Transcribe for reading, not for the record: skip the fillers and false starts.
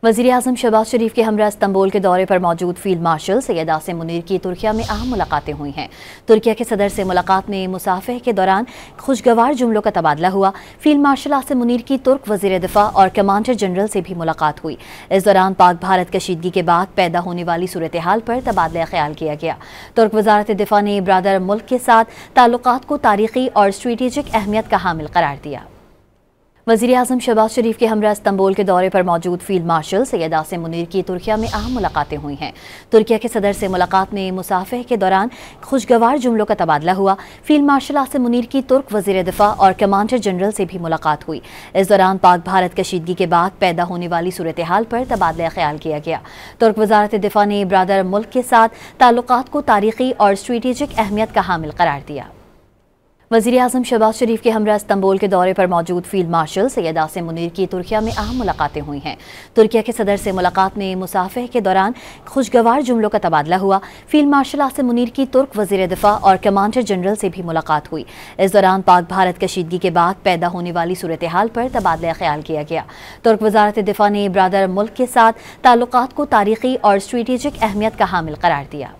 वज़ीर-ए-आज़म शहबाज शरीफ के हमरा इस्तांबुल के दौरे पर मौजूद फील्ड मार्शल सैयद आसिम मुनीर की तुर्किया में अहम मुलाकातें हुई हैं। तुर्किया के सदर से मुलाकात में मुसाफे के दौरान खुशगवार जुमलों का तबादला हुआ। फील्ड मार्शल आसिम मुनीर की तुर्क वज़ीर दिफा और कमांडर जनरल से भी मुलाकात हुई। इस दौरान पाक भारत कशीदगी के बाद पैदा होने वाली सूरत हाल पर तबादला ख्याल किया गया। तुर्क वज़ारत दिफा ने ब्रादर मुल्क के साथ ताल्लुकात को तारीखी और स्ट्रेटेजिक अहमियत का हामिल करार दिया। वज़ीर-ए-आज़म शहबाज शरीफ के हमरा इस्तांबुल के दौरे पर मौजूद फील्ड मार्शल सैयद आसिम मुनीर की तुर्किया में अहम मुलाकातें हुई हैं। तुर्किया के सदर से मुलाकात में मुसाफे के दौरान खुशगवार जुमलों का तबादला हुआ। फील्ड मार्शल आसिम मुनीर की तुर्क वज़ीर दिफा और कमांडर जनरल से भी मुलाकात हुई। इस दौरान पाक भारत कशीदगी के बाद पैदा होने वाली सूरत हाल पर तबादला ख्याल किया गया। तुर्क वज़ारत दिफा ने ब्रादर मुल्क के साथ ताल्लुकात को तारीखी और स्ट्रेटेजिक अहमियत का हामिल करार दिया। वज़ीर-ए-आज़म शहबाज शरीफ के हमरा इस्तांबुल के दौरे पर मौजूद फील्ड मार्शल सैयद आसिम मुनीर की तुर्किया में अहम मुलाकातें हुई हैं। तुर्किया के सदर से मुलाकात में मुसाफे के दौरान खुशगवार जुमलों का तबादला हुआ। फील्ड मार्शल आसिम मुनीर की तुर्क वज़ीर दिफा और कमांडर जनरल से भी मुलाकात हुई। इस दौरान पाक भारत कशीदगी के बाद पैदा होने वाली सूरत हाल पर तबादला ख्याल किया गया। तुर्क वज़ारत दिफा ने ब्रादर मुल्क के साथ ताल्लुकात को तारीखी और स्ट्रेटेजिक अहमियत का हामिल करार दिया।